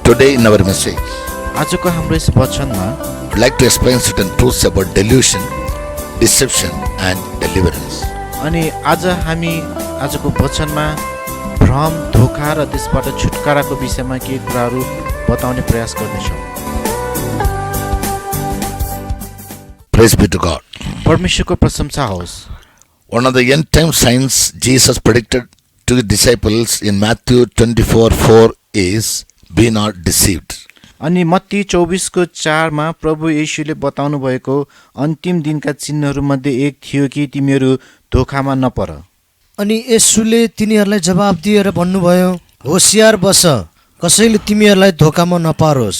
Today in our message, आजको हाम्रो यस वचनमा I'd like to explain certain truths about delusion, deception and deliverance. अनि आज हामी आजको वचनमा भ्रम, धोका र त्यसबाट छुटकाराको विषयमा केही कुराहरू बताउने प्रयास गर्नेछौँ। Praise be to God. परमेश्वरको प्रशंसा होस्। One of the end time signs Jesus predicted to his disciples in Matthew 24:4 is, be not deceived. अनि मत्ती 24:4 मा प्रभु येशूले बताउनु भएको अन्तिम दिनका चिन्हहरू मध्ये एक थियो कि तिमीहरू धोकामा नपर। अनि येशूले तिनीहरूलाई जवाब दिएर भन्नुभयो, होशियार बस, कसैले तिमीहरूलाई धोकामा नपारोस्।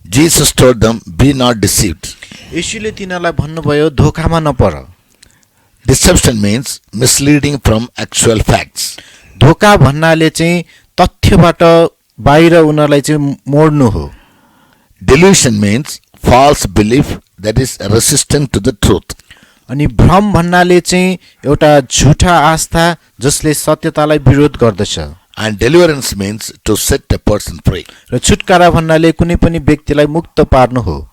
Jesus told them, be not deceived. येशूले तिनीहरूलाई भन्नुभयो धोकामा नपर। Deception means misleading from actual facts. धोका भन्नाले चाहिँ तथ्यबाट बाहिर उनीहरूलाई चाहिँ मोड्नु हो। Delusion means false belief that is resistant to the truth. अनि भ्रम भन्नाले चाहिँ एउटा झुटा आस्था जसले सत्यतालाई विरोध गर्दछ। And deliverance means to set a person free. र छुटकारा भन्नाले कुनै पनि व्यक्तिलाई मुक्त पार्नु हो।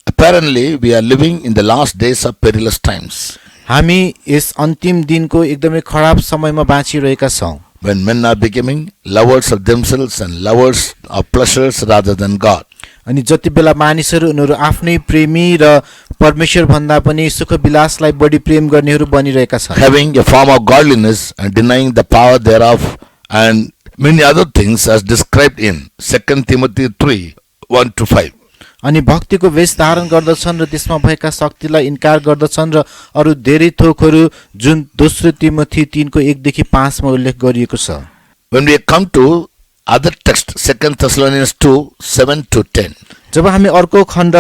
Apparently, we are living in the last days of perilous times, हामी यस अन्तिम दिनको एकदमै खराब समयमा बाँचिरहेका छौँ। when men are becoming lovers of themselves and lovers of pleasures rather than God. अनि जति बेला मानिसहरू उनीहरू आफ्नै प्रेमी र परमेश्वर भन्दा पनि सुख विलासलाई बढी प्रेम गर्नेहरू बनिरहेका छन्। Having a form of godliness and denying the power thereof and many other things as described in 2 Timothy 3:1-5. अनि भक्तिको वेश धारण गर्दछन् र त्यसमा भएका शक्तिलाई इन्कार गर्दछन् र अरू धेरै थोकहरू जुन दोस्रो तिमोथी 3:1-5 मा उल्लेख गरिएको छ। When we come to other text, 2 Thessalonians 2:7-10, जब हामी अर्को खण्ड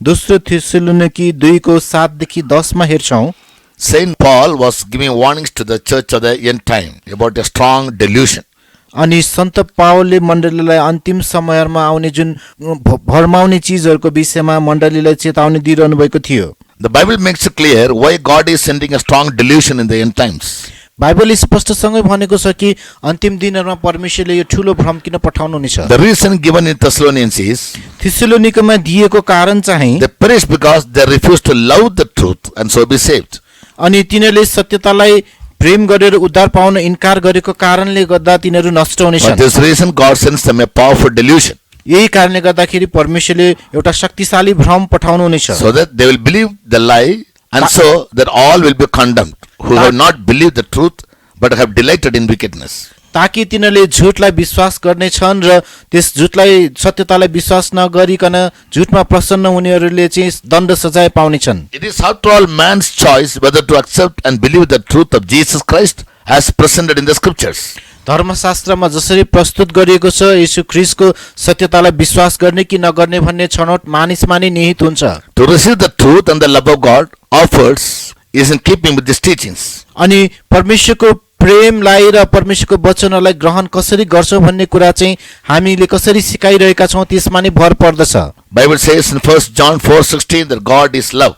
दोस्रो थेसलोनिकी 2:7-10 मा हेर्छौँ, Saint Paul was giving warnings to the church of the end time about a strong delusion. अनि सन्त पावलले मण्डलीलाई अन्तिम समयमा आउने जुन भरमाउने चिजहरूको विषयमा मण्डलीलाई चेतावनी दिइरहनु भएको थियो। The Bible makes it clear why God is sending a strong delusion in the end times. बाइबलले स्पष्टसँगै भनेको छ कि अन्तिम दिनहरूमा परमेश्वरले यो ठुलो भ्रम किन पठाउनु हुनेछ। The reason given in Thessalonians is थेसलोनिकेमा दिएको कारण चाहिँ they perish because they refuse to love the truth and so be saved. अनि तिनीहरूले सत्यतालाई प्रेम गरेर उद्धार पाउन इन्कार गरेको कारणले गर्दा तिनीहरू नष्ट For हुनेछन्। this reason God sends them a powerful delusion यही कारणले गर्दाखेरि परमेश्वरले एउटा शक्तिशाली भ्रम पठाउनु हुनेछ, so that they will believe the lie and so that all will be condemned who have not believed the truth but have delighted in wickedness. ताकि तिनीहरूले झुटलाई विश्वास गर्नेछन् र त्यस झुटलाई सत्यतालाई विश्वास नगरिकन झुटमा प्रसन्न हुनेहरूले चाहिँ दण्ड सजाय पाउनेछन्। It is after all man's choice whether to accept and believe the truth of Jesus Christ as presented in the scriptures. धर्मशास्त्रमा जसरी प्रस्तुत गरिएको छ येशू ख्रीष्टको सत्यतालाई विश्वास गर्ने कि नगर्ने भन्ने छनौट मानिसमा नै निहित हुन्छ। To receive the truth and the love of God offers is in keeping with these teachings. अनि परमेश्वरको प्रेमलाई र परमेश्वरको वचनहरूलाई ग्रहण कसरी गर्छौं भन्ने कुरा चाहिँ हामीले कसरी सिकाइरहेका छौं त्यसमा नै भर पर्दछ। Bible says in 1 John 4:16 that God is love.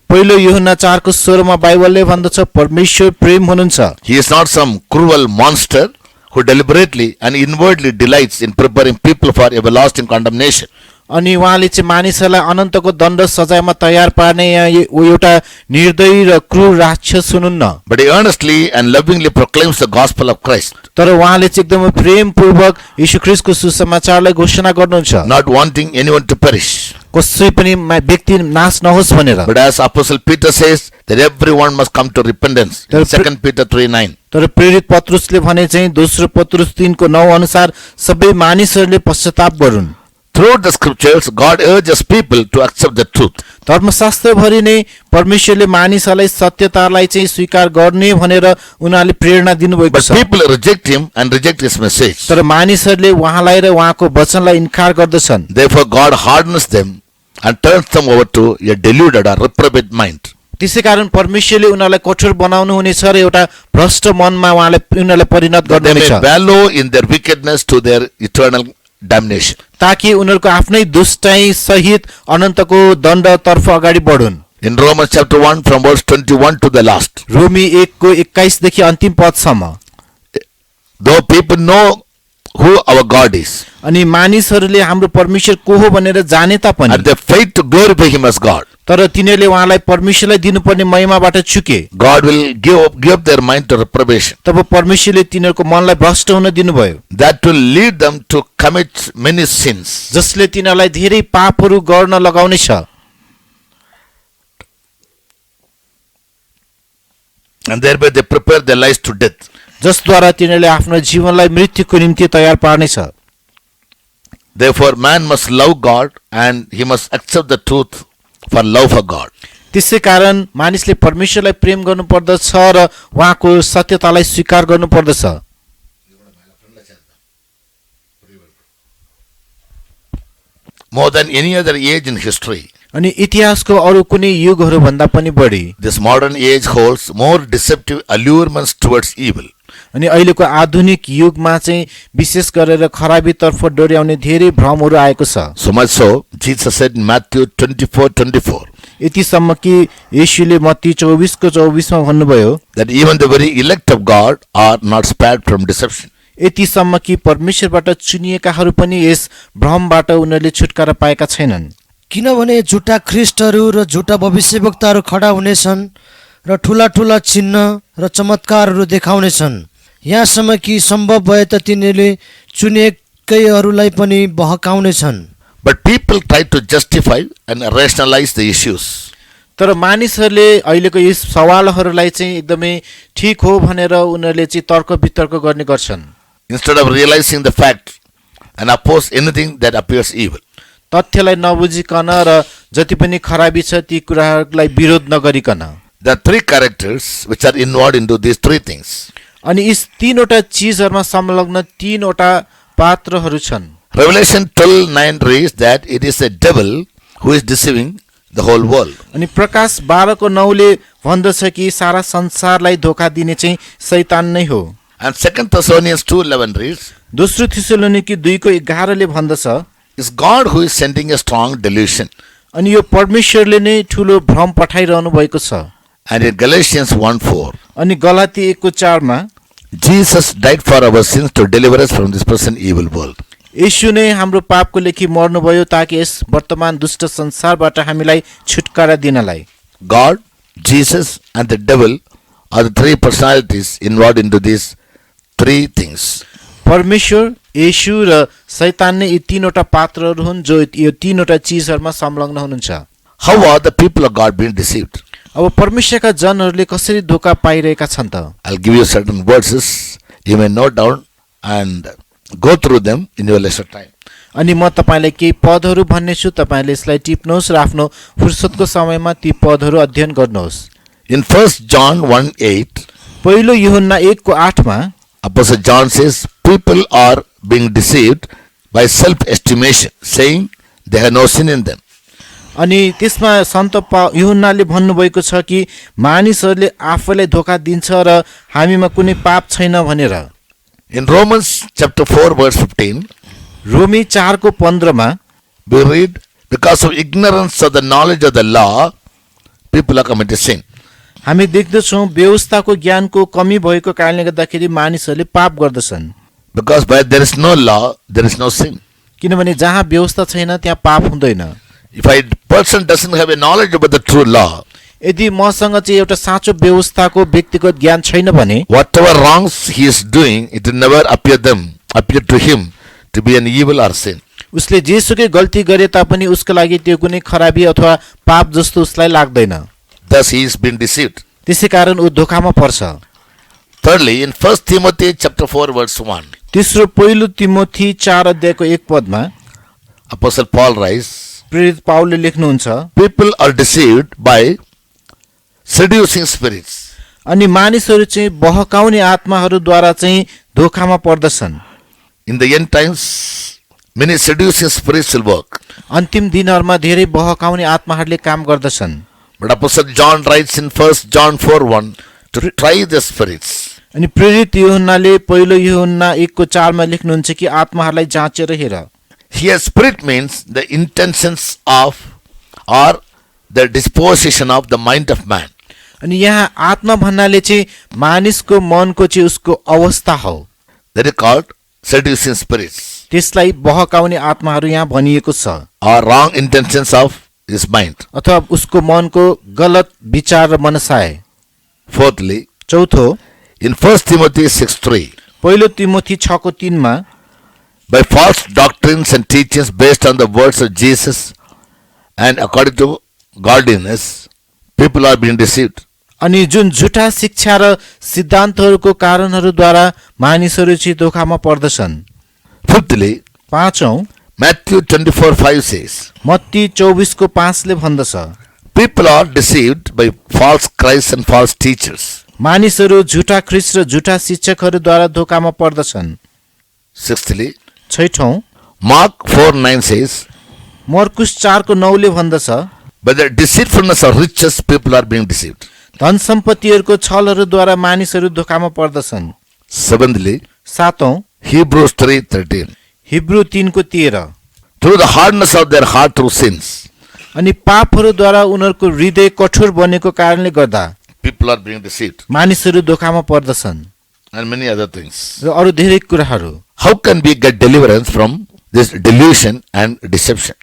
पहिलो यूहन्ना 4:16 मा बाइबलले भन्दछ परमेश्वर प्रेम हुनुहुन्छ। He is not some cruel monster who deliberately and inwardly delights in preparing people for everlasting condemnation. अनि उहाँले चाहिँ मानिसहरूलाई अनन्तको दण्ड सजायमा तयार पार्ने एउटा निर्दयी र क्रूर राक्षस हुनुहुन्न। But he earnestly and lovingly proclaims the gospel of Christ, तर उहाँले चाहिँ एकदमै प्रेमपूर्वक येशू ख्रीष्टको सुसमाचारलाई घोषणा गर्नुहुन्छ, not wanting anyone to perish. कसै पनि व्यक्ति नाश नहोस् भनेर। But as Apostle Peter says that everyone must come to repentance in 2 Peter 3:9. तर प्रेरित पत्रुसले भने चाहिँ दोस्रो पत्रुस 3:9 अनुसार सबै मानिसहरूले पश्चाताप गरून्। Throughout the scriptures, God urges people to accept the truth. धर्मशास्त्रभरि नै परमेश्वरले मानिसहरूलाई सत्यतालाई चाहिँ स्वीकार गर्ने भनेर उनीहरूले प्रेरणा दिनुभएको But छ। people reject him and reject his message. तर मानिसहरूले उहाँलाई र उहाँको वचनलाई इन्कार गर्दछन्। Therefore, God hardens them and turns them over to a deluded or reprobate mind. त्यसैकारण परमेश्वरले उनीहरूलाई कठोर बनाउनु हुनेछ र एउटा भ्रष्ट मनमा उनीहरूलाई परिणत They may गर्नुहुनेछ, wallow in their wickedness to their eternal damnation. ताकि उनीहरूको आफ्नै दुष्टाइ सहित अनन्तको दण्डतर्फ अगाडि बढुन्। In Romans chapter 1 from verse 21 to the last, रोमी 1:21 देखि अन्तिम पदसम्म, though people know who our God is. अनि मानिसहरूले हाम्रो परमेश्वर को हो भनेर जाने तापनि And they failed to glorify him as God. तर तिनीहरूले उहाँलाई परमेश्वरलाई दिनुपर्ने महिमाबाट चुके। God will give up their mind to reprobation. तब परमेश्वरले तिनीहरूको मनलाई भ्रष्ट हुन दिनुभयो, That will lead them to commit many sins. जसले तिनीहरूलाई धेरै पापहरू गर्न लगाउनेछ। And thereby they prepare their lives to death. जसद्वारा तिनीहरूले आफ्नो जीवनलाई मृत्युको निम्ति तयार पार्नेछ। Therefore, man must love God and he must accept the truth for love for God. त्यसै कारण मानिसले परमेश्वरलाई प्रेम गर्नुपर्दछ र उहाँको सत्यतालाई स्वीकार गर्नुपर्दछ। More than any other age in history, अनि इतिहासको अरू कुनै युगहरू भन्दा पनि बढी this modern age holds more deceptive allurements towards evil. अनि अहिलेको आधुनिक युगमा चाहिँ विशेष गरेर खराबीतर्फ डोर्याउने धेरै भ्रमहरू आएको छ। So much so, Jesus said in Matthew 24:24 यतिसम्म कि येशूले मत्ती 24:24 मा भन्नुभयो that even the very elect of God are not spared from deception. यतिसम्म कि परमेश्वरबाट चुनिएकाहरू पनि यस भ्रमबाट उनीहरूले छुटकारा पाएका छैनन्। किनभने झुटा ख्रिस्टहरू र झुटा भविष्यवक्ताहरू खडा हुनेछन् र ठुला ठुला चिन्ह र चमत्कारहरू देखाउनेछन्, यहाँसम्म कि सम्भव भए त तिनीहरूले चुनिएकैहरूलाई पनि बहकाउनेछन्। But people try to justify and rationalize the issues. तर मानिसहरूले अहिलेको यस सवालहरूलाई चाहिँ एकदमै ठिक हो भनेर उनीहरूले चाहिँ तर्क वितर्क गर्ने गर्छन्, Instead of realizing the fact and oppose anything that appears evil. तथ्यलाई नबुझिकन र जति पनि खराबी छ ती कुराहरूलाई विरोध नगरिकन। There are three characters which are involved into these three things. अनि यस तीनवटा चिजहरूमा संलग्न तीनवटा पात्रहरू छन्। Revelation 12:9 reads that it is the devil who is deceiving the whole world. अनि प्रकाश 12:9 ले भन्दछ कि सारा संसारलाई धोका दिने चाहिँ शैतान नै हो। And 2 Thessalonians 2:11 reads, दोस्रो थिस्सलुनीकी 2:11 ले भन्दछ it's God who is sending a strong delusion. अनि यो परमेश्वरले नै ठुलो भ्रम पठाइरहनु भएको छ। And in Galatians 1:4, अनि गलाती 1:4 मा Jesus died for our sins to deliver us from this present evil world. येशू नै हाम्रो पापको लेखी मर्नुभयो ताकि यस वर्तमान दुष्ट संसारबाट हामीलाई छुटकारा दिनलाई। God, Jesus and the devil are the three personalities involved into these three things. परमेश्वर, येशू र शैतान नै यी तीनवटा पात्रहरू हुन् जो यो तीनवटा चिजहरूमा संलग्न हुनुहुन्छ। How are the people of God being deceived? अब परमेश्वरका जनहरूले कसरी धोका पाइरहेका छन् त? I'll give you certain verses. You may note down and go through them in your leisure time. अनि म तपाईलाई केही पदहरू भन्नेछु, तपाईले यसलाई टिप्नुहोस् र आफ्नो फुर्सदको समयमा ती पदहरू अध्ययन गर्नुहोस्। In 1 John 1:8, पहिलो यूहन्ना 1:8 मा Apostle John says, people are being deceived by self-estimation, saying they have no sin in them. अनि त्यसमा सन्त यूहन्नाले भन्नुभएको छ कि मानिसहरूले आफैलाई धोका दिन्छ र हामीमा कुनै पाप छैन भनेर। In Romans chapter 4 verse 15, रोमी 4:15 मा we read, because of ignorance of the knowledge of the law, people are committing sin. हामी देख्दछौँ व्यवस्थाको ज्ञानको कमी भएको कारणले गर्दाखेरि मानिसहरूले पाप गर्दछन्। Because where there is no law, there is no sin. किनभने जहाँ व्यवस्था छैन त्यहाँ पाप हुँदैन। If a person doesn't have a knowledge about the true law, यदि मसँग चाहिँ एउटा साँचो व्यवस्थाको व्यक्तिगत ज्ञान छैन भने whatever wrongs he is doing, it will never appear to him to be an evil or sin. उसले जेसुकै गल्ती गरे तापनि उसको लागि त्यो कुनै खराबी अथवा पाप जस्तो उसलाई लाग्दैन। Thus he is being deceived. त्यसै कारण ऊ धोकामा पर्छ। Thirdly, in 1 Timothy chapter 4 verse 1, तेस्रो पहिलो तिमोथी 4:1 पदमा Apostle Paul writes, प्रेरित पाउलले लेख्नुहुन्छ, people are deceived by seducing spirits. अनि मानिसहरू चाहिँ बहकाउने आत्माहरूद्वारा चाहिँ धोकामा पर्दछन्। In the end times, many seducing spirits will work. अन्तिम दिनहरूमा धेरै बहकाउने आत्माहरूले काम गर्दछन्। But Apostle John writes in 1 John 4:1 to try the spirits. अनि प्रेरित यूहन्नाले पहिलो यूहन्ना 1:4 मा लेख्नुहुन्छ कि आत्माहरूलाई जाँचेर हेर। Here spirit means the intentions of or the disposition of the mind of man. अनि यहाँ आत्मा भन्नाले चाहिँ मानिसको मनको चाहिँ उसको अवस्था हो। That is called seducing spirits त्यसलाई बहकाउने आत्माहरू यहाँ भनिएको छ or wrong intentions of his mind. अथवा उसको मनको गलत विचार र मनसाय। Fourthly, चौथो, in 1 Timothy 6:3, पहिलो तिमोथी 6:3 मा by false doctrines and teachings based on the words of Jesus and according to godliness, people are being deceived. अनि जुन झुटा शिक्षा र सिद्धान्तहरूको कारणहरूद्वारा मानिसहरू चाहिँ धोकामा पर्दछन्। Fifthly, पाँचौं, Matthew 24:5 says, मत्ती 24:5 ले भन्दछ, people are deceived by false Christs and false teachers. मानिसहरू झुटा ख्रीष्ट र झुटा शिक्षकहरूद्वारा धोकामा पर्दछन्। Sixthly, छैठौं, Mark 4:9 says, मर्कुस 4:9 ले भन्दछ, by the deceitfulness of riches, people are being deceived. धन सम्पत्तिहरूको छलहरूद्वारा मानिसहरू धोकामा पर्दछन्। Seventhly, सातौं, Hebrews 3:13, Hebrew 3:13, through the hardness of their heart through sins, अनि पापहरूद्वारा उनीहरूको हृदय कठोर बनेको कारणले गर्दा people are being deceived, मानिसहरू धोकामा पर्दछन् and many other things. र अरू धेरै कुराहरू। How can we get deliverance from this delusion and deception?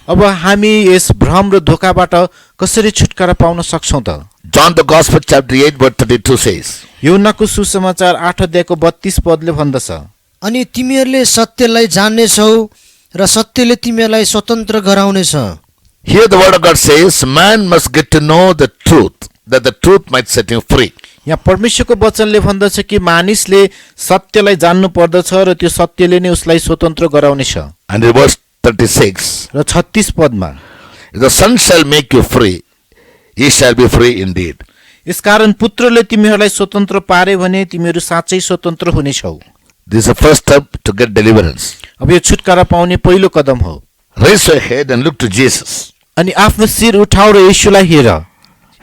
अब हामी यस भ्रम र धोकाबाट कसरी छुटकारा पाउन सक्छौं त? John the Gospel chapter 8 verse 32 says, यूहन्नाको सुसमाचार 8 अध्यायको 32 पदले भन्दछ, अनि तिमीहरूले सत्यलाई जान्नेछौ र सत्यले तिमीहरूलाई स्वतन्त्र गराउनेछ। here the word of God says, man must get to know the truth, that the truth might set him free. यहाँ परमेश्वरको वचनले भन्दछ कि मानिसले सत्यलाई जान्नु पर्दछ र त्यो सत्यले नै उसलाई स्वतन्त्र गराउनेछ। And in verse 36, र 36 पदमा, if the Son shall make you free, ye shall be free indeed. यसकारण पुत्रले तिमीहरूलाई स्वतन्त्र पारे भने तिमीहरू साँच्चै स्वतन्त्र हुनेछौ। This is the first step to get deliverance. अब यो छुटकारा पाउने पहिलो कदम हो। Raise your head and look to Jesus. अनि आफ्नो शिर उठाउ र येशूलाई हेर।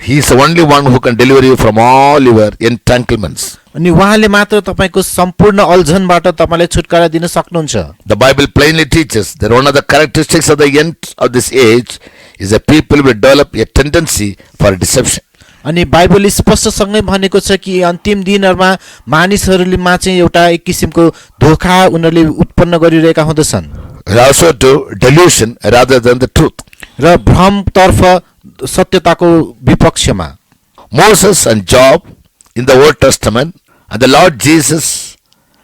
He is the only one who can deliver you from all your entanglements. अनि उहाँले मात्र तपाईको सम्पूर्ण अल्झनबाट तपाईलाई छुटकारा दिन सक्नुहुन्छ। The Bible plainly teaches that one of the characteristics of the end of this age is that people will develop a tendency for deception. अनि बाइबल स्पष्टसँगै भनेको छ कि अन्तिम दिनहरुमा मानिसहरुमा चाहिँ एउटा एक किसिमको धोखा उनीहरुले उत्पन्न गरिरहेका हुँदछन्। And also to delusion rather than the truth. र भ्रमतर्फ सत्यताको विपक्षमा। Moses and Job in the Old Testament and the Lord Jesus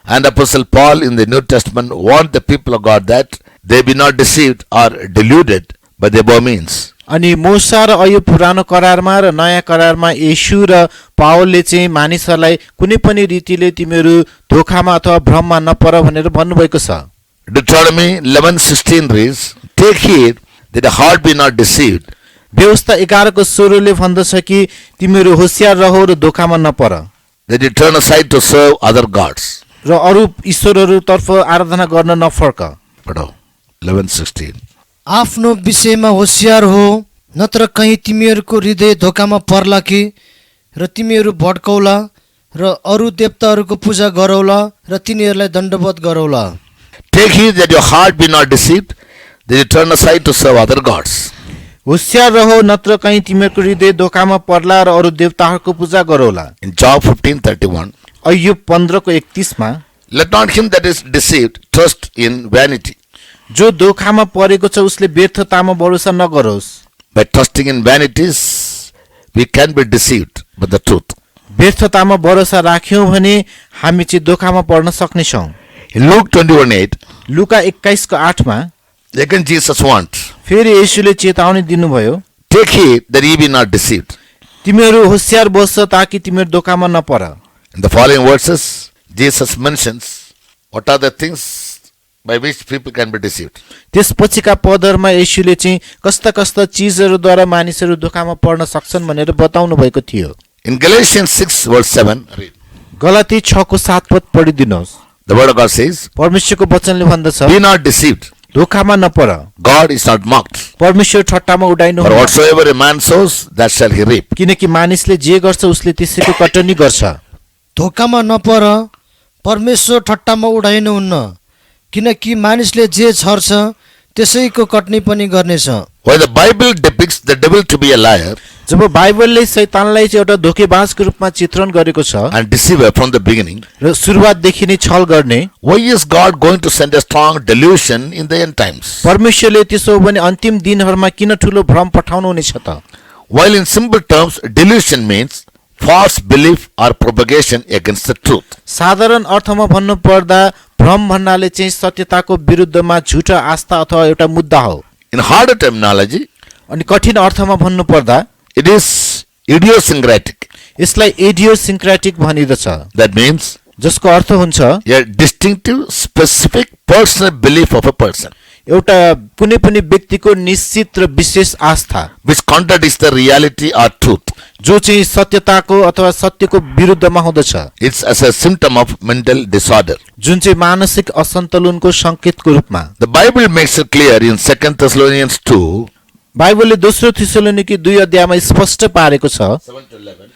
and Apostle Paul in the New Testament warned the people of God that they be not deceived or deluded by the above means. अनि मूसा र अयुब पुरानो करारमा र नयाँ करारमा येशू र पावलले चाहिँ मानिसहरूलाई कुनै पनि रीतिले तिमीहरू धोखामा अथवा भ्रममा नपर भनेर भन्नुभएको छ। Deuteronomy 11:16 reads, take heed that the heart be not deceived. व्यवस्था 11:16 ले भन्दछ कि तिमीहरू होशियार रहो र धोखामा नपर। That you turn aside to serve other gods. र अरू ईश्वरहरूतर्फ आराधना गर्न नफर्क। पढौ 11:16. आफ्नो विषयमा होशियार हो, नत्र कहीँ तिमीहरूको हृदय धोकामा पर्ला कि र तिमीहरू भड्कौला र अरू देवताहरूको पूजा गरौला र तिनीहरूलाई दण्डवत गरौला। Take heed that your heart be not deceived, that you turn aside to serve other gods. होशियार रहो नत्र कहीँ तिमीहरूको हृदय धोकामा पर्ला र अरू देवताहरूको पूजा गरौला। In Job 15:31, अय्युब 15:31 मा, let not him that is deceived trust in vanity. जो धोखामा परेको छ उसले व्यर्थतामा भरोसा नगरोस्। By trusting in vanities, we can be deceived by the truth. व्यर्थतामा भरोसा राख्यौं भने हामी चाहिँ धोखामा पर्न सक्नेछौं। In Luke 21:8, लुका 21:8 मा again Jesus wants, फेरि येशूले चेतावनी दिनुभयो, take heed that ye be not deceived. तिमीहरू होशियार बस्छ ताकि तिमीहरू धोकामा नपर। In the following verses, Jesus mentions what are the things by which people can be deceived. त्यसपछिका पदहरुमा येशूले चाहिँ कस्ता कस्ता चीजहरुद्वारा मानिसहरू धोकामा पर्न सक्छन् भनेर बताउनु भएको थियो। In Galatians 6:7, read. गलाती 6:7 पद पढिदिनुहोस्। The word of God says, परमेश्वरको वचनले भन्दछ, be not deceived. धोकामा नपर। God is not mocked. परमेश्वर ठट्टामा उडाइनु For हुन्न। whatsoever a man sows, that shall he reap. किनकि मानिसले जे गर्छ उसले त्यसैको कटनी गर्छ। धोकामा नपर, परमेश्वर ठट्टामा उडाइनुहुन्न, किनकि मानिसले जे छर्छ त्यसैको कटनी पनि गर्नेछ। While the Bible depicts the devil to be a liar, जब बाइबलले शैतानलाई चाहिँ एउटा धोकेबाजको रूपमा चित्रण गरेको छ and deceiver from the beginning, र सुरुवातदेखि नै छल गर्ने, why is God going to send a strong delusion in the end times? परमेश्वरले त्यसो हो भने अन्तिम दिनहरूमा किन ठुलो भ्रम पठाउनु हुनेछ त? While in simple terms, delusion means false belief or propagation against the truth. साधारण अर्थमा भन्नु पर्दा भ्रम भन्नाले चाहिँ सत्यताको विरुद्धमा झुटा आस्था अथवा एउटा मुद्दा हो। In harder terminology, अनि कठिन अर्थमा भन्नु पर्दा it is idiosyncratic. यसलाई इडियोसिन्क्रेटिक भनिदछ, That means जसको अर्थ हुन्छ a distinctive, specific personal belief of a person, एउटा कुनै पनि व्यक्तिको निश्चित र विशेष आस्था which contradicts the reality or truth. जो चाहिँ सत्यताको अथवा सत्यको विरुद्धमा हुँदछ, It's as a symptom of mental disorder. जुन चाहिँ मानसिक असन्तुलनको संकेतको रूपमा। The Bible makes it clear in 2 Thessalonians 2, बाइबलले दोस्रो थिस्सलुनीकी 2 अध्यायमा स्पष्ट पारेको छ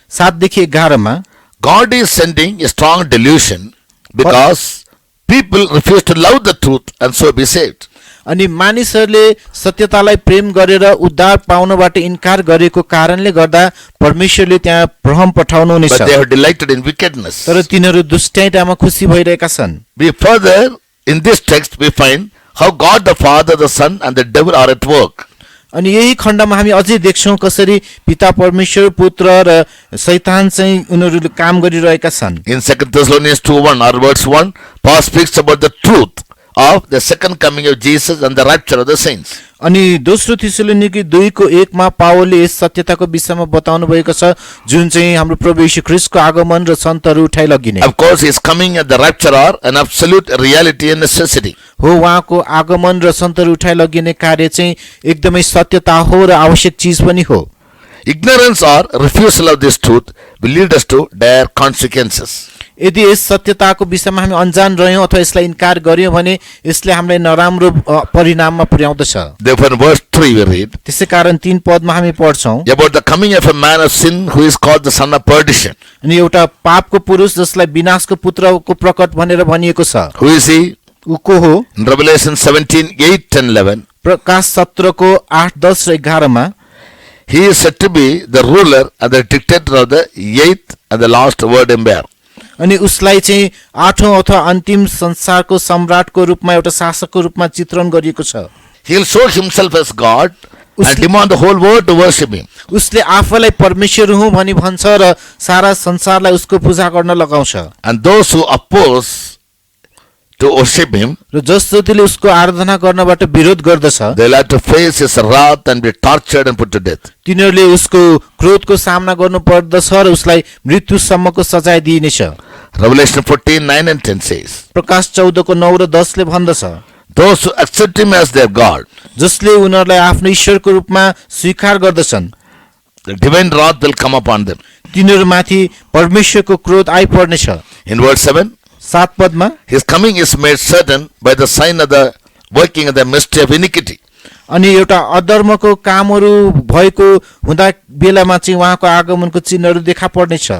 7 देखि 11 मा, God is sending a strong delusion because people refuse to love the truth and so be saved. अनि मानिसहरूले सत्यतालाई प्रेम गरेर उद्धार पाउनबाट इन्कार गरेको कारणले गर्दा परमेश्वरले त्यहाँ भ्रम पठाउनु हुनेछ, But they have delighted in wickedness. तर तिनीहरू दुष्टाइतामा खुसी भइरहेका छन्। We further, in this text, we find how God the Father, the Son, and the devil are at work. अनि यही खण्डमा हामी अझै देख्छौँ कसरी पिता परमेश्वर, पुत्र र शैतान चाहिँ उनीहरूले काम गरिरहेका छन्। In 2 Thessalonians 2:1 or verse 1, Paul speaks about the truth of the second coming of Jesus and the rapture of the saints. अनि दोस्रो थिस्सलुनीकी 2 को 1 मा पावलले यस सत्यताको विषयमा बताउनु भएको छ जुन चाहिँ हाम्रो प्रभु यीशु ख्रीष्टको आगमन र सन्तहरू उठाइ लगिने। Of course, his coming and the rapture are an absolute reality and necessity. हो, उहाँको आगमन र सन्तहरू उठाइ लगिने कार्य चाहिँ एकदमै सत्यता हो र आवश्यक चीज पनि हो। Ignorance or refusal of this truth will lead us to dire consequences. यदि यस सत्यताको विषयमा हामी अनजान रह्यौं अथवा यसलाई इन्कार गर्यौं भने यसले हामीलाई नराम्रो परिणाममा पुर्याउँदछ। Therefore, in verse 3 we read त्यसैकारण 3 पदमा हामी पढ्छौं about the coming of a man of sin who is called the son of perdition. अनि एउटा पापको पुरुष जसलाई विनाशको पुत्रको प्रकट भनेर भनिएको छ। Who is he? ऊ को हो? In Revelation 17:8 and 11, प्रकाश 17 को 8, 10 र 11 मा he is said to be the ruler and the dictator of the eighth and the last world empire. अनि उसलाई चाहिँ 8औं अथवा अन्तिम संसारको सम्राटको रूपमा एउटा शासकको रूपमा चित्रण गरिएको छ। He will show himself as God and demand the whole world to worship him. उसले आफैलाई परमेश्वर हुँ भनी भन्छ र सारा संसारलाई उसको पूजा गर्न लगाउँछ। And those who oppose to worship him, र जसले उसको आराधना गर्नबाट विरोध गर्दछ they will have to face his wrath and be tortured and put to death. तिनीहरूले उसको क्रोधको सामना गर्नु पर्दछ र उसलाई मृत्युसम्मको सजाय दिइनेछ। Revelation 14:9 and 10 says, प्रकाश 14 को 9 र 10 ले भन्दछ, those who accept him as their God, जसले उनीहरूलाई आफ्नो ईश्वरको रूपमा स्वीकार गर्दछन्, the divine wrath will come upon them. तिनीहरूमाथि परमेश्वरको क्रोध आइपर्नेछ। In verse 7, 7 पदमा his coming is made certain by the sign of the working of the mystery of iniquity. अनि एउटा अधर्मको कामहरू भएको हुँदा बेलामा चाहिँ उहाँको आगमनको चिन्हहरू देखा पर्नेछ।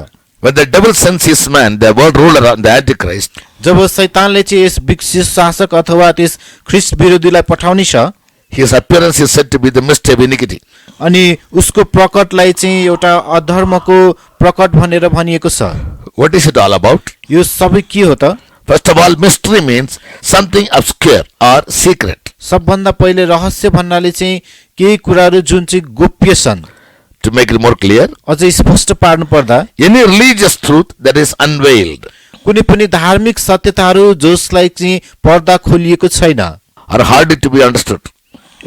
When the devil sends his man, the world ruler and the Antichrist, जब शैतानले चाहिँ यस विश्व शासक अथवा त्यस ख्रीष्ट विरोधीलाई पठाउने छ, his appearance is said to be the mystery of iniquity. अनि उसको प्रकटलाई चाहिँ एउटा अधर्मको प्रकट भनेर भनिएको छ। What is it all about? यो सबै के हो त? First of all, mystery means something obscure or secret. सबभन्दा पहिले रहस्य भन्नाले चाहिँ केही कुराहरू जुन चाहिँ गोप्य छन्। To make it more clear, अझै स्पष्ट पार्नु पर्दा any religious truth that is unveiled कुनै पनि धार्मिक सत्यताहरू जसलाई चाहिँ पर्दा खोलिएको छैन, or hardly to be understood.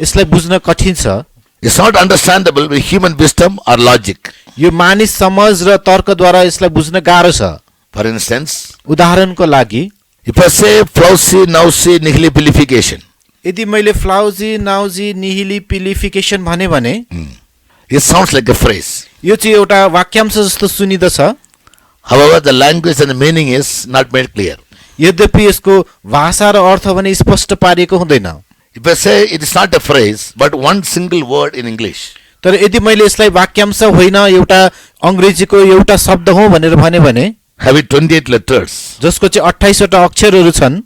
यसलाई बुझ्न कठिन छ। It's not understandable with human wisdom or logic. यो मानिस समझ र तर्कद्वारा यसलाई बुझ्न गाह्रो छ। For instance, उदाहरणको लागि if I say flausi, nausi, nihilipilification, यदि मैले फ्लाउजी नाउजी निहिली पिलिफिकेसन भने it sounds like a phrase. यो चाहिँ एउटा वाक्यांश जस्तो सुनिदछ। However, the language and the meaning is not made clear. यद्यपि यसको भाषा र अर्थ भने स्पष्ट पारिएको हुँदैन। If I say it is not a phrase, but one single word in English, तर यदि मैले यसलाई वाक्यांश होइन एउटा अंग्रेजीको एउटा शब्द हो भनेर भने have it 28 letters, जसको चाहिँ 28 वटा अक्षरहरू छन्,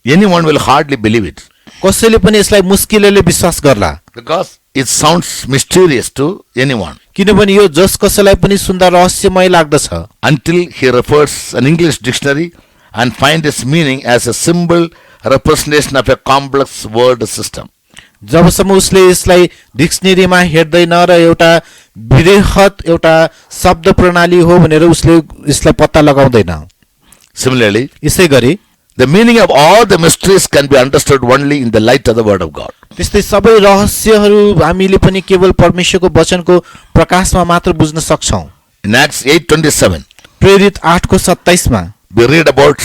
anyone will hardly believe it. कसैले पनि यसलाई मुस्किलले विश्वास गर्ला। Because it sounds mysterious to anyone किनभने यो जस कसैलाई पनि सुन्दा रहस्यमय लाग्दछ until he refers an English dictionary and finds its meaning as a symbol representation of a complex word system. जबसम्म उसले यसलाई डिक्सनेरीमा हेर्दैन र एउटा वृहत एउटा शब्द प्रणाली हो भनेर उसले यसलाई पत्ता लगाउँदैन Similarly, यसै गरी the meaning of all the mysteries can be understood only in the light of the Word of God. त्यस्तै सबै रहस्यहरू हामीले पनि केवल परमेश्वरको वचनको प्रकाशमा मात्र बुझ्न सक्छौं In Acts 8:27, प्रेरित 8:27 मा we read about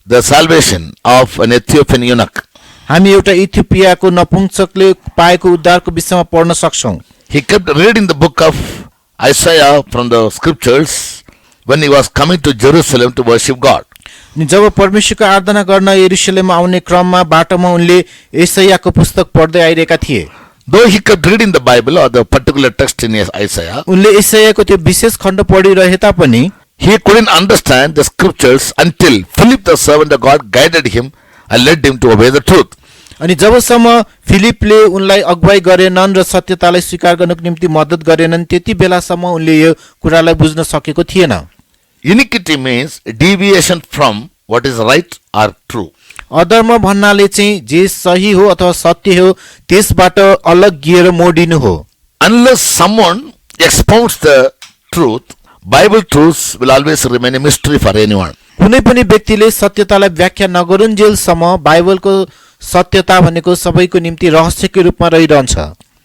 the salvation of an Ethiopian eunuch. हामी एउटा इथियोपियाको नपुंसकले पाएको उद्धारको विषयमा पढ्न सक्छौं He kept reading the book of Isaiah from the scriptures when he was coming to Jerusalem to worship God. अनि जब परमेश्वरको आराधना गर्न यरुशलेममा आउने क्रममा बाटोमा उनले यशायाको पुस्तक पढ्दै आइरहेका थिए Though he kept reading the Bible or the particular text in Isaiah, उनले यशायाको त्यो विशेष खण्ड पढिरहे तापनि he couldn't understand the scriptures until Philip the servant of God guided him and led him to obey the truth. अनि जबसम्म फिलिपले उनलाई अगुवाई गरेनन् र सत्यतालाई स्वीकार गर्नको निम्ति मद्दत गरेनन् त्यति बेलासम्म उनले यो कुरालाई बुझ्न सकेको थिएन Iniquity means deviation from what is right or true. अधर्म भन्नाले चाहिँ जे सही हो अथवा सत्य हो त्यसबाट अलग गिएर मोडिनु हो Unless someone expounds the truth, Bible truths will always remain a mystery for anyone. कुनै पनि व्यक्तिले सत्यतालाई व्याख्या नगरुन्जेलसम्म बाइबलको सत्यता भनेको सबैको निम्ति रहस्यको रूपमा रहिरहन्छ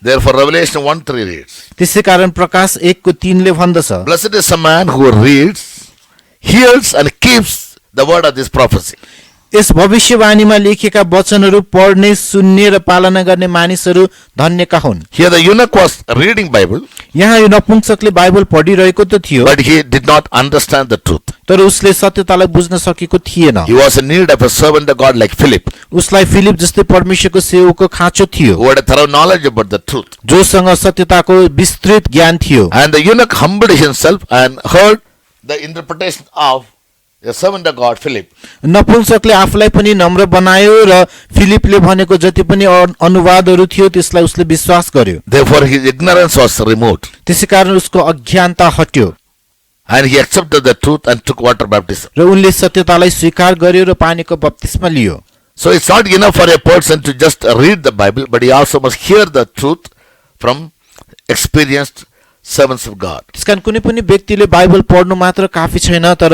Therefore, Revelation 1:3 reads, त्यसै कारण प्रकाश 1:3 ले भन्दछ Blessed is a man who reads, hears and keeps the word of this prophecy. यस भविष्यवाणीमा लेखेका वचनहरू पढ्ने सुन्ने र पालना गर्ने मानिसहरू धन्यका हुन् Here the eunuch was reading Bible, यहाँ यो नपुंसकले बाइबल पढिरहेको त थियो but he did not understand the truth. तर उसले सत्यतालाई बुझ्न सकेको थिएन He was in need of a servant of God like Philip, उसलाई फिलिप जस्तै परमेश्वरको सेवकको खाँचो थियो who had a thorough knowledge about the truth. जोसँग सत्यताको विस्तृत ज्ञान थियो And the eunuch humbled himself and heard the interpretation of the servant of God, Philip. नपुंसकले आफूलाई पनि नम्र बनायो र फिलिपले भनेको जति पनि अनुवादहरू थियो त्यसलाई उसले विश्वास गर्यो Therefore, his ignorance was removed, त्यसैकारण उसको अज्ञानता हट्यो and he accepted the truth and took water baptism. र उनले सत्यतालाई स्वीकार गर्यो र पानीको बप्तिस्मा लियो So it's not enough for a person to just read the Bible, but he also must hear the truth from experienced servants of God. त्यसकारण कुनै पनि व्यक्तिले बाइबल पढ्नु मात्र काफी छैन तर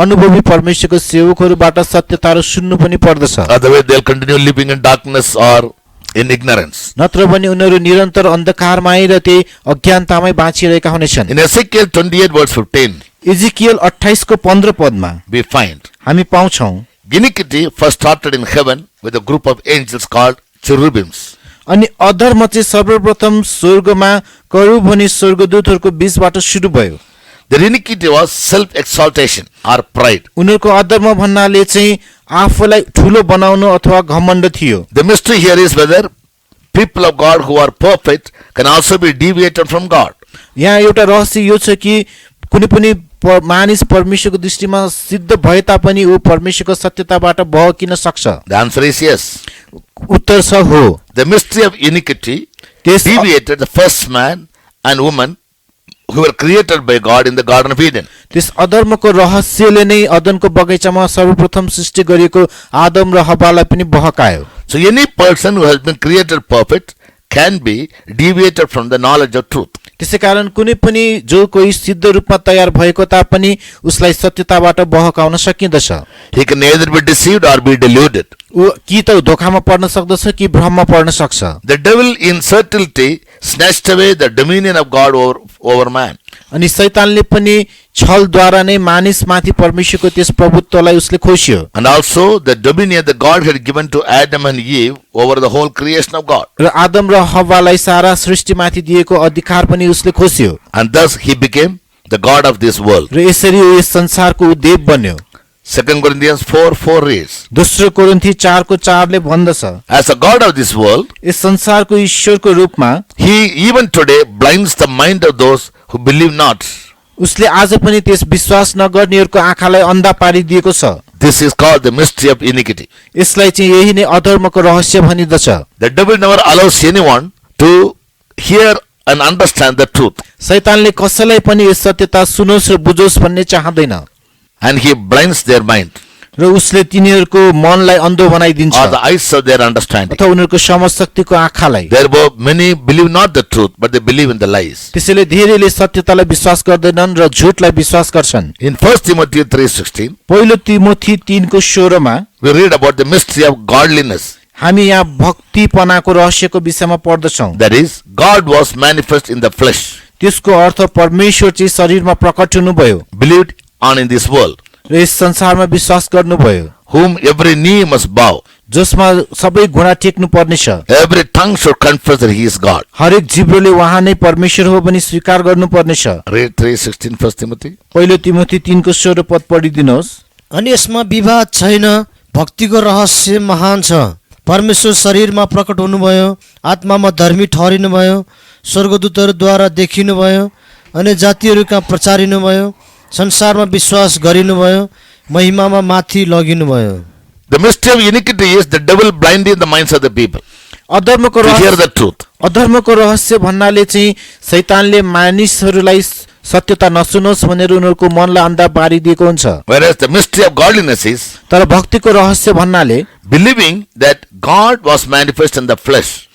अनुभवी परमेश्वरको सेवकहरूबाट सत्यताहरू सुन्नु पनि पर्दछ Otherwise, they'll continue living in darkness or in ignorance. नत्र भने उनीहरू निरन्तर अन्धकारमै र त्यही अज्ञानतामै बाँचिरहेका हुनेछन् In Ezekiel 28 verse 15, इजिकियल 28 को 15 पदमा we find हामी पाउँछौं iniquity first started in heaven with a group of angels called cherubims. अनि अधर्म चाहिँ सर्वप्रथम स्वर्गमा करूब भनी स्वर्गदूतहरूको बीचबाट सुरु भयो Their iniquity was self-exaltation or pride. उनीहरूको अधर्म भन्नाले चाहिँ आफूलाई ठूलो बनाउनु अथवा घमण्ड थियो The mystery here is whether people of God who are perfect can also be deviated from God. यहाँ एउटा रहस्य यो छ कि कुनै पनि मानिस परमेश्वरको दृष्टिमा सिद्ध भए तापनि ऊ परमेश्वरको सत्यताबाट बहकिन सक्छ The answer is yes. उत्तर छ हो The mystery of iniquity त्यस deviated the first man and woman who were created by God in the Garden of Eden. त्यस अधर्मको रहस्यले नै अदनको बगैँचामा सर्वप्रथम सृष्टि गरिएको आदम र हव्वालाई पनि बहकायो So any person who has been created perfect can be deviated from the knowledge of truth. त्यसैकारण कुनै पनि जो कोही सिद्ध रूपमा तयार भएको तापनि उसलाई सत्यताबाट बहकाउन सकिँदछ He can either be deceived or be deluded. ऊ कि त धोकामा पर्न सक्दछ कि भ्रममा पर्न सक्छ The devil in subtlety snatched away the dominion of God over man. अनि शैतानले पनि छलद्वारा नै मानिसमाथि परमेश्वरको त्यस प्रभुत्वलाई उसले खोस्यो And also the dominion that God had given to Adam and Eve over the whole creation of God. र आदम र हव्वालाई सारा सृष्टिमाथि दिएको अधिकार पनि उसले खोस्यो And thus he became the God of this world. र यसरी ऊ यस संसारको देव बन्यो 2 Corinthians 4:4 reads, दोस्रो कोरिन्थी 4 को 4 ले भन्दछ As a God of this world, यस संसारको ईश्वरको रूपमा he even today blinds the mind of those who believe not. उसले आज पनि त्यस विश्वास नगर्नेहरूको आँखालाई अन्धा पारिदिएको छ This is called the mystery of iniquity. यसलाई चाहिँ यही नै अधर्मको रहस्य भनिदछ The devil never allows anyone to hear and understand the truth. शैतानले कसैलाई पनि यस सत्यता सुनोस् र बुझोस् भन्ने चाहदैन And he blinds their mind, र उसले तिनीहरूको मनलाई अन्धो बनाइदिन्छ or the eyes of their understanding. अथवा उनीहरूको समझ शक्तिको आँखालाई Therefore, many believe not the truth, but they believe in the lies. त्यसैले धेरैले सत्यतालाई विश्वास गर्दैनन् र झुटलाई विश्वास गर्छन् In 1 Timothy 3:16, पहिलो Timothy 3:16 we read about the mystery of godliness. हामी यहाँ भक्तिपनाको रहस्यको विषयमा पढ्दछौँ That is, God was manifest in the flesh, त्यसको अर्थ परमेश्वर चाहिँ शरीरमा प्रकट हुनुभयो believed on in this world, र यस संसारमा विश्वास गर्नुभयो whom every knee must bow, जसमा सबै घुँडा टेक्नु पर्नेछ every tongue should confess that he is God. हरेक जिब्रोले उहाँ नै परमेश्वर हो भनी स्वीकार गर्नुपर्नेछ Read 3:16 1 Timothy. पहिलो तिमोथी 3:16 पद पढिदिनुहोस् अनि यसमा विवाद छैन, भक्तिको रहस्य महान छ। परमेश्वर शरीरमा प्रकट हुनुभयो, आत्मामा धर्मी ठहरिनुभयो, स्वर्गदूतहरूद्वारा देखिनुभयो, अनि जातिहरूका प्रचारिनुभयो, संसारमा विश्वास गरिनुभयो, महिमामा माथि लगिनुभयो। The mystery of iniquity is the devil blinding the minds of the people अधर्मको to hear रहस्य the truth. अधर्मको रहस्य भन्नाले चाहिँ शैतानले मानिसहरूलाई सत्यता नसुनोस् भनेर उनीहरूको मनलाई अन्धा पारिदिएको हुन्छ Whereas the mystery of godliness is तर भक्तिको रहस्य भन्नाले believing that God was manifest in the flesh.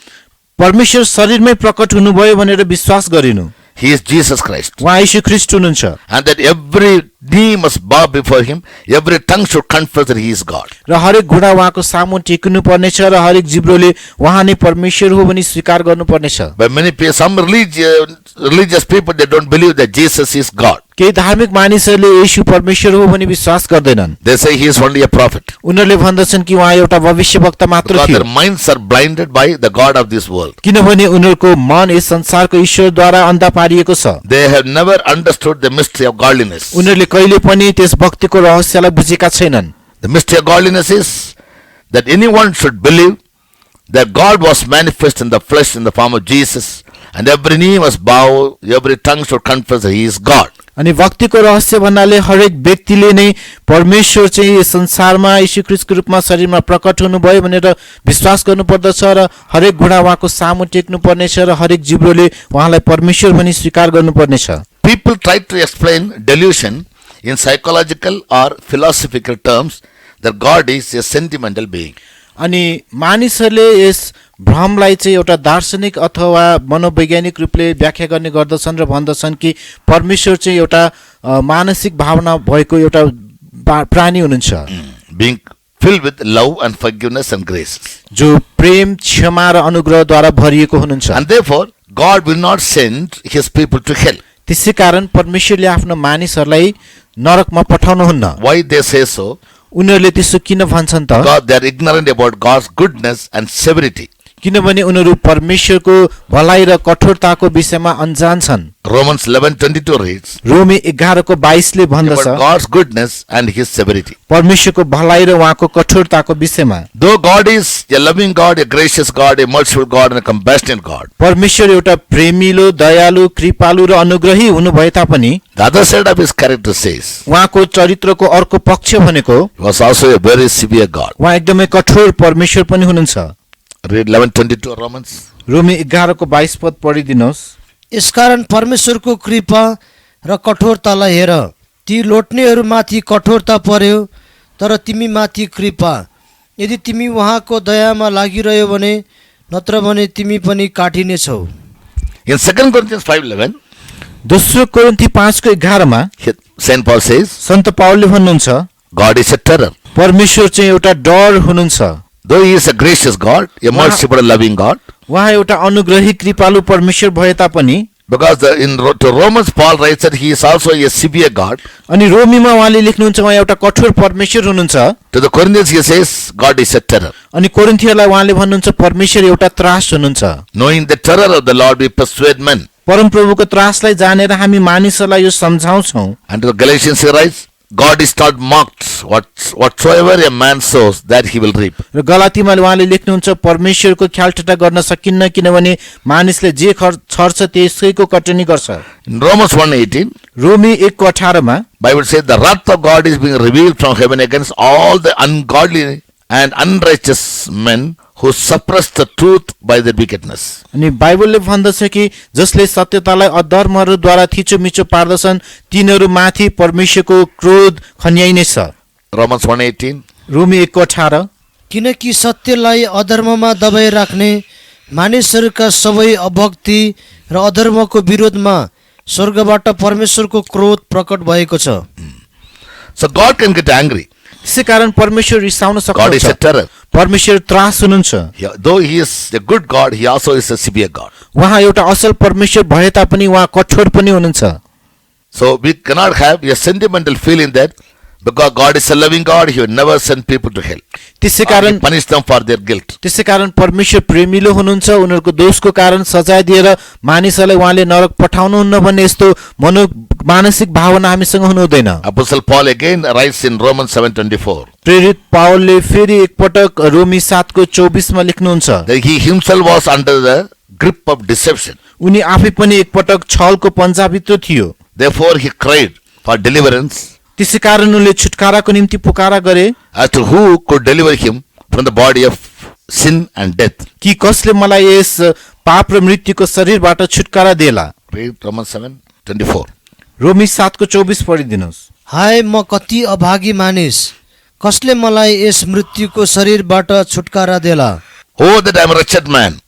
परमेश्वर शरीरमै प्रकट हुनुभयो भनेर विश्वास गरिनु He is Jesus Christ. उहाँ यीशु ख्रीष्ट हुनुहुन्छ And that every knee must bow before him, every tongue should confess that he is God. र हरेक घुँडा उहाँको सामु टेक्नु पर्नेछ र हरेक जिब्रोले उहाँ नै परमेश्वर हो भनी स्वीकार गर्नुपर्नेछ But many people, some religious people, they don't believe that Jesus is God. केही धार्मिक मानिसहरूले यीशु परमेश्वर हो भनी विश्वास गर्दैनन् They say he is only a prophet. उनीहरूले भन्दछन् कि उहाँ एउटा भविष्यवक्ता मात्र Because थियो their minds are blinded by the God of this world. किनभने उनीहरूको मन यस संसारको ईश्वरद्वारा अन्धा पारिएको छ They have never understood the mystery of godliness. उनीहरूले कहिले पनि त्यस भक्तिको रहस्यलाई बुझेका छैनन् The mystery of godliness is that anyone should believe that God was manifest in the flesh in the form of Jesus, and every knee must bow, every tongue should confess that he is God. अनि भक्तिको रहस्य भन्नाले हरेक व्यक्तिले नै परमेश्वर चाहिँ यस संसारमा यीशु ख्रीष्टको रूपमा शरीरमा प्रकट हुनुभयो भनेर विश्वास गर्नुपर्दछ र हरेक घुँडा उहाँको सामु टेक्नु पर्नेछ र हरेक जिब्रोले उहाँलाई परमेश्वर भनी स्वीकार गर्नुपर्नेछ People try to explain delusion in psychological or philosophical terms that God is a sentimental being. अनि मानिसहरूले यस भ्रमलाई चाहिँ एउटा दार्शनिक अथवा मनोवैज्ञानिक रूपले व्याख्या गर्ने गर्दछन् र भन्दछन् कि परमेश्वर चाहिँ एउटा मानसिक भावना भएको एउटा प्राणी हुनुहुन्छ Being filled with love and forgiveness and grace. जो प्रेम क्षमा र अनुग्रहद्वारा भरिएको हुनुहुन्छ And therefore, God will not send his people to hell. त्यसै कारण परमेश्वरले आफ्नो मानिसहरूलाई नरकमा पठाउनुहुन्न Why they say so? उनीहरूले त्यसो किन भन्छन् त Because they are ignorant about God's goodness and severity. किनभने उनीहरू परमेश्वरको भलाइ र कठोरताको विषयमा अनजान छन् Romans 11:22 reads रोमी 11:22 ले भन्दछ about God's goodness and his severity. परमेश्वरको भलाइ र उहाँको कठोरताको विषयमा Though God is a loving God, a gracious God, a merciful God, and a compassionate God, परमेश्वर एउटा प्रेमिलो दयालु कृपालु र अनुग्रही हुनु भए तापनि the other side of his character says उहाँको चरित्रको अर्को पक्ष भनेको he was also a very severe God. उहाँ एकदमै कठोर परमेश्वर पनि हुनुहुन्छ Read 11:22 Romans. रोमी 11:22 पद पढिदिनुहोस् यसकारण परमेश्वरको कृपा र कठोरतालाई हेर, ती लोट्नेहरूमाथि कठोरता पर्यो तर तिमी माथि कृपा। यदि तिमी उहाँको दयामा लागिरह्यो भने, नत्र भने तिमी पनि काटिनेछौ। In 2 Corinthians 5:11, दोस्रो कोरिन्थी 5:11 मा Saint Paul says, सन्त पावलले भन्नुहुन्छ God is a terror. परमेश्वर चाहिँ एउटा डर हुनुहुन्छ Though he is a gracious God, a merciful and loving God, उहाँ एउटा अनुग्रही कृपालु परमेश्वर भए तापनि because to Romans Paul writes that he is also a severe God. अनि रोमीमा उहाँले लेख्नुहुन्छ उहाँ एउटा कठोर परमेश्वर हुनुहुन्छ To the Corinthians he says God is a terror. अनि कोरिन्थीहरूलाई उहाँले भन्नुहुन्छ परमेश्वर एउटा त्रास हुनुहुन्छ Knowing the terror of the Lord we persuade men. परमप्रभुको त्रासलाई जानेर हामी मानिसहरूलाई यो सम्झाउँछौँ And to the Galatians he writes, God is not mocked. Whatsoever a man sows, that he will reap. र गलातीमा उहाँले लेख्नुहुन्छ परमेश्वरको ख्यालठट्टा गर्न सकिन्न किनभने मानिसले जे छर्छ त्यसैको कटनी गर्छ In Romans 1:18, रोमी 1:18 मा Bible says the wrath of God is being revealed from heaven against all the ungodly and unrighteous men who suppress the truth by their wickedness. अनि बाइबलले भन्दछ कि जसले सत्यतालाई अधर्महरूद्वारा थिचोमिचो पार्दछन् तिनीहरू माथि परमेश्वरको क्रोध खन्याइनेछ। Romans 1:18. रोमी 1:18। किनकि सत्यलाई अधर्ममा दबाई राख्ने मानिसहरूका सबै अभक्ति र अधर्मको विरोधमा स्वर्गबाट परमेश्वरको क्रोध प्रकट भएको छ। So God can get angry. त्यसै कारण परमेश्वर रिसाउन God is a सक्नुहुन्छ। terror. परमेश्वर त्रास हुनुहुन्छ। Though he is a good God, he also is a severe God. उहाँ एउटा असल परमेश्वर भए तापनि उहाँ कठोर पनि हुनुहुन्छ। So we cannot have a sentimental feeling that because God is a loving God, he will never send people to hell. त्यसै Or he कारण punish them for their guilt. त्यसै कारण परमेश्वर प्रेमिलो हुनुहुन्छ, उनीहरूको दोषको कारण सजाय दिएर मानिसहरूलाई उहाँले नरक पठाउनुहुन्न भन्ने यस्तो मानसिक भावना हामीसँग हुनु हुँदैन। Apostle Paul again writes in Romans 7:24 प्रेरित पावलले फेरि एकपटक रोमी 7:24 मा लेख्नुहुन्छ that he himself was under the grip of deception. उनी आफै पनि एकपटक छलको पन्जाभित्र थियो। Therefore he cried for deliverance त्यसै कारण उनले छुटकाराको निम्ति पुकारा गरे as to who could deliver him from the body of sin and death. कि कसले मलाई यस पाप र मृत्युको शरीरबाट छुटकारा देला। Read Romans 7:24. रोमी 7:24 पढिदिनुहोस्। हाय म कति अभागी मानिस, कसले मलाई यस मृत्युको शरीरबाट छुटकारा देला। Oh, that I am a wretched man.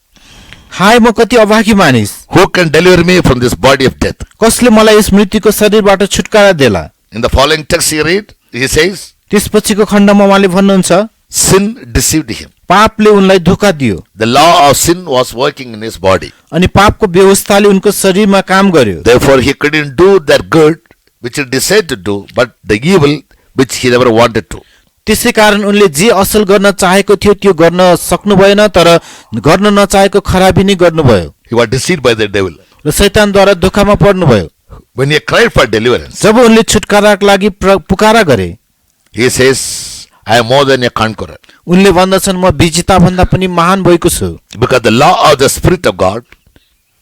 हाय म कति अभागी मानिस, Who can deliver me from this body of death? कसले मलाई यस मृत्युको शरीरबाट छुटकारा देला। In the following text he read, he says, त्यसपछिको खण्डमा उहाँले भन्नुहुन्छ sin deceived him. पापले उनलाई धोका दियो The law of sin was working in his body. अनि पापको व्यवस्थाले उनको शरीरमा काम गर्यो। Therefore he couldn't do that good which he decided to do, but the evil which he never wanted to. त्यसै कारण उनले जे असल गर्न चाहेको थियो त्यो गर्न सक्नु भएन, तर गर्न नचाहेको खराबी नै गर्नुभयो He was deceived by the devil. र शैतानद्वारा धोकामा पर्नुभयो। When he cried for deliverance, जब उनले छुटकाराको लागि पुकारा गरे he says, I am more than a conqueror. उनले भन्दछन् म विजेता भन्दा पनि महान भएको छु। Because the law of the Spirit of God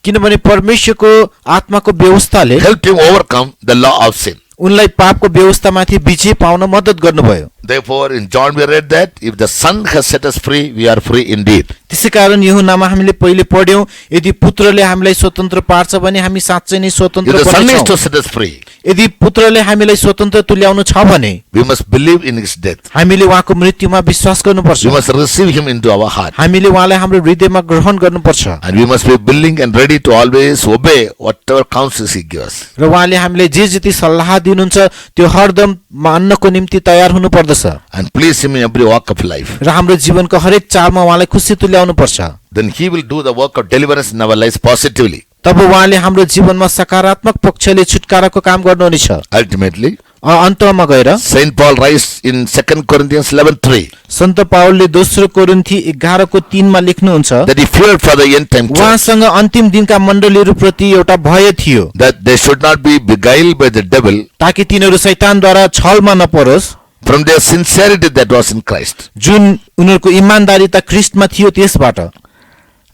किनभने परमेश्वरको आत्माको व्यवस्थाले helped him overcome the law of sin. उनलाई पापको व्यवस्थामाथि विजय पाउन मद्दत गर्नुभयो। Therefore, in John we read that if the Son has set us free, we are free indeed. त्यसै कारण यूहन्नामा हामीले पहिले पढ्यौं, यदि पुत्रले हामीलाई स्वतन्त्र पार्छ भने हामी साँच्चै नै If स्वतन्त्र the Son is बनेछौं। to set us free, यदि पुत्रले हामीलाई स्वतन्त्र तुल्याउनु छ भने we must believe in his death. हामीले उहाँको मृत्युमा विश्वास गर्नुपर्छ। We must receive him into our heart. हामीले उहाँलाई हाम्रो हृदयमा ग्रहण गर्नुपर्छ And we must be willing and ready to always obey whatever counsels he gives us. र उहाँले हामीलाई जे जति सल्लाह दिनुहुन्छ त्यो हरदम मान्नको निम्ति तयार हुनु पर्दछ And please him in every walk of life. र हाम्रो जीवनको हरेक चालमा उहाँलाई खुसी तुल्याउनु पर्छ। Then he will do the work of deliverance in our lives positively. तब उहाँले हाम्रो जीवनमा सकारात्मक पक्षले छुटकाराको काम गर्नुहुनेछ। Ultimately, अन्तमा गएर Saint Paul writes in 2 Corinthians 11:3 सन्त पावलले दोस्रो कोरिन्थी 11:3 मा लेख्नुहुन्छ that he feared for the end time church, उहाँसँग अन्तिम दिनका मण्डलीहरू प्रति एउटा भय थियो that they should not be beguiled by the devil ताकि तिनीहरू शैतानद्वारा छलमा नपरोस्, from their sincerity that was in Christ. जुन उनीहरूको इमानदारीता ख्रीष्टमा थियो त्यसबाट।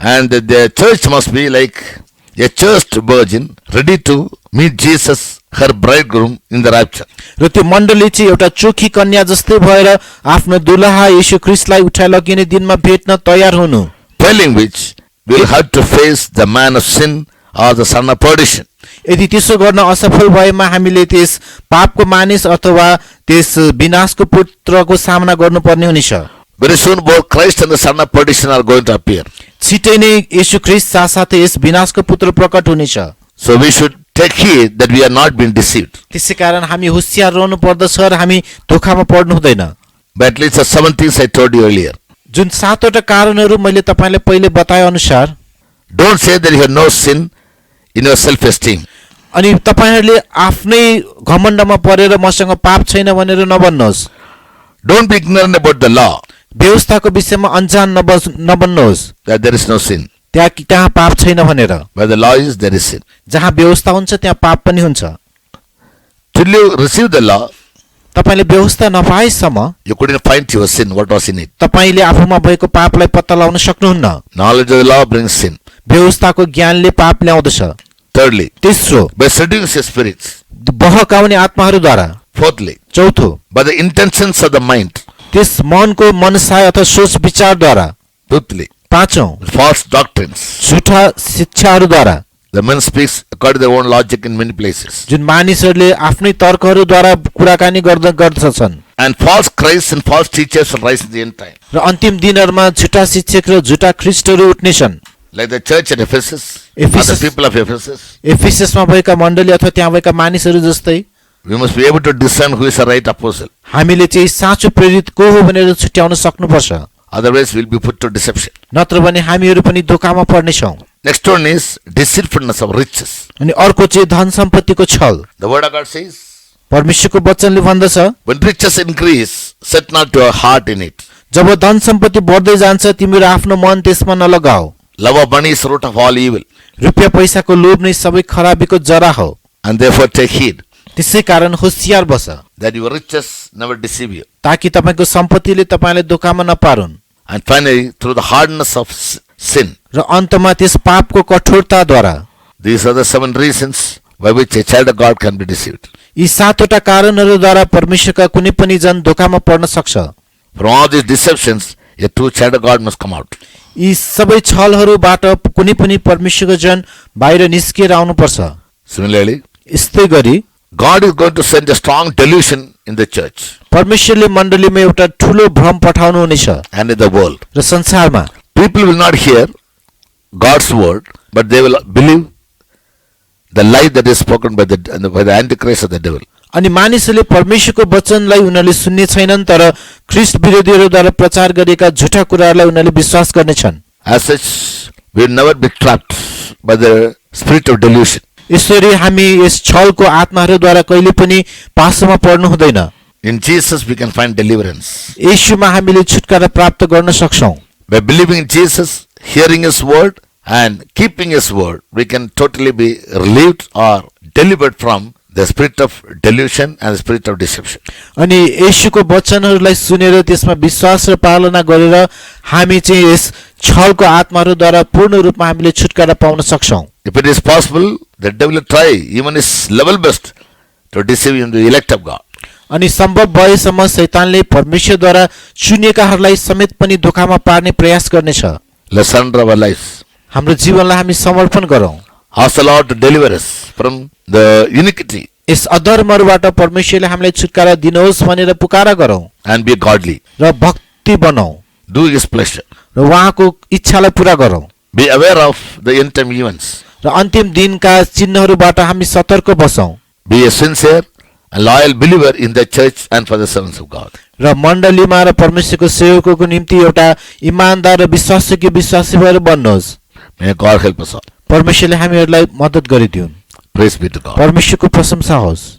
And the church must be like a chaste virgin ready to meet Jesus, her bridegroom, in the rapture. र त्यो मण्डली चाहिँ एउटा चोखी कन्या जस्तै भएर आफ्नो दुलहा येशू ख्रीष्टलाई उठाइ लगिने दिनमा भेट्न तयार हुनु। Failing which, we will have to face the man of sin or the son of perdition. यदि त्यसो गर्न असफल भएमा हामीले त्यस पापको मानिस अथवा त्यस विनाशको पुत्रको सामना गर्नुपर्ने हुनेछ। Very soon both Christ and the son of perdition are going to appear. छिटै नै येशू ख्रीष्ट साथसाथै यस विनाशको पुत्र प्रकट हुनेछ। So we should take heed that we are not being deceived. त्यसै कारण हामी होशियार रहनु पर्दछ र हामी धोकामा पर्नु हुँदैन। But at least the 7 things I told you earlier. जुन 7वटा कारणहरू मैले तपाईलाई पहिले बताए अनुसार Don't say that you have no sin in your self-esteem. अनि तपाईहरुले आफ्नै घमण्डमा परेर मसँग पाप छैन भनेर नभन्नुहोस्। Don't be ignorant about the law, व्यवस्थाको विषयमा अनजान नबन्नुहोस् that there is no sin. त्यहाँ पाप छैन भनेर। Where the law is, there is sin. जहाँ व्यवस्था हुन्छ त्यहाँ पाप पनि हुन्छ। Till you receive the law, तपाईले व्यवस्था नपाएसम्म you couldn't find your sin, what was in it. तपाईले आफूमा भएको पापलाई पत्ता लगाउन सक्नुहुन्न। Knowledge of the law brings sin. व्यवस्थाको ज्ञानले पाप ल्याउँदछ। Thirdly, तेस्रो by seducing spirits. बहकाउने आत्माहरूद्वारा। Fourthly, चौथो by the intentions of the mind. त्यस मनको मनसाय अथवा सोच विचारद्वारा। Fifthly, पाँचौं, false doctrines. झुटा शिक्षाहरूद्वारा The men speaks according to their own logic in many places. जुन मानिसहरूले आफ्नै तर्कहरूद्वारा कुराकानी गर्दछन्। And false Christs and false teachers will rise in the end time. र अन्तिम दिनहरूमा झुटा शिक्षक र झुटा ख्रिस्टहरू उठ्नेछन्। Like the church at Ephesus, or the Ephesus- people of Ephesus. एफिससमा भएका मण्डली अथवा त्यहाँ भएका मानिसहरू जस्तै We must be able to discern who is a right apostle. हामीले चाहिँ साँचो प्रेरित को हो भनेर छुट्याउन सक्नुपर्छ। Otherwise, we'll be put to deception. नत्र भने हामीहरू पनि धोकामा पर्नेछौँ। Next one is deceitfulness of riches. अनि अर्को चाहिँ धन सम्पत्तिको छल। The word of God says, परमेश्वरको वचनले भन्दछ, when riches increase, set not your heart in it. जब धन सम्पत्ति बढ्दै जान्छ तिमीहरू आफ्नो मन त्यसमा नलगाओ। Love of money is root of all evil. रुपियाँ पैसाको लोभ नै सबै खराबीको जरा हो। And therefore take heed त्यसै कारण होशियार बस, that your riches never deceive you. ताकि तपाईँको सम्पत्तिले तपाईँलाई धोकामा नपारुन्। And finally, through the hardness of sin. र अन्तमा त्यस पापको कठोरताद्वारा। These are the 7 reasons by which a child of God can be deceived. यी 7वटा कारणहरूद्वारा परमेश्वरका कुनै पनि जन धोकामा पर्न सक्छ। From all these deceptions, a true child of God must come out. यी सबै छलहरूबाट कुनै पनि परमेश्वरको जन बाहिर निस्किएर आउनुपर्छ। Similarly, यस्तै गरी God is going to send a strong delusion in the church परमेश्वरले मण्डलीमा एउटा ठुलो भ्रम पठाउनु हुनेछ and in the world. र संसारमा। People will not hear God's word, but they will believe the lie that is spoken by the Antichrist or the devil. अनि मानिसहरूले परमेश्वरको वचनलाई उनीहरूले सुन्ने छैनन्, तर ख्रिस्ट विरोधीहरूद्वारा प्रचार गरिएका झुटा कुराहरूलाई उनीहरूले विश्वास गर्नेछन्। As such, we will never be trapped by the spirit of delusion. यसरी हामी यस छलको आत्माहरूद्वारा कहिले पनि पासमा पर्नु हुँदैन। In Jesus, we can find deliverance. येशूमा हामीले छुटकारा प्राप्त गर्न सक्छौँ। By believing in Jesus, hearing His word, and keeping His word, we can totally be relieved or delivered from the spirit of delusion and the spirit of deception. अनि येशूको वचनहरूलाई सुनेर त्यसमा विश्वास र पालना गरेर हामी चाहिँ यस छलको आत्माहरूद्वारा पूर्ण रूपमा हामीले छुटकारा पाउन सक्छौँ। If it is possible, the devil will try even his level best to deceive you in the elect of God. अनि सम्भव भएसम्म शैतानले परमेश्वरद्वारा चुनिएकाहरूलाई समेत पनि धोकामा पार्ने प्रयास गर्नेछ। Let's surrender our lives. हाम्रो जीवनलाई हामी समर्पण गरौँ। Ask the Lord to deliver us from the iniquity यस अधर्मबाट परमेश्वरले हामीलाई छुटकारा दिनुहोस् भनेर पुकारा गरौँ and be godly. र भक्ति बनाऊ Do His pleasure. र उहाँको इच्छालाई पुरा गरौँ Be aware of the end time events. र अन्तिम दिनका चिन्हहरूबाट हामी सतर्क बसौँ Be a sincere and loyal believer in the church and for the servants of God. र मण्डलीमा र परमेश्वरको सेवकको निम्ति एउटा इमानदार र विश्वासयोग्य विश्वासी भएर बन्नुहोस्। May God help us all. परमेश्वरले हामीहरूलाई मद्दत गरिदिउन्। Praise be to God. परमेश्वरको प्रशंसा होस्।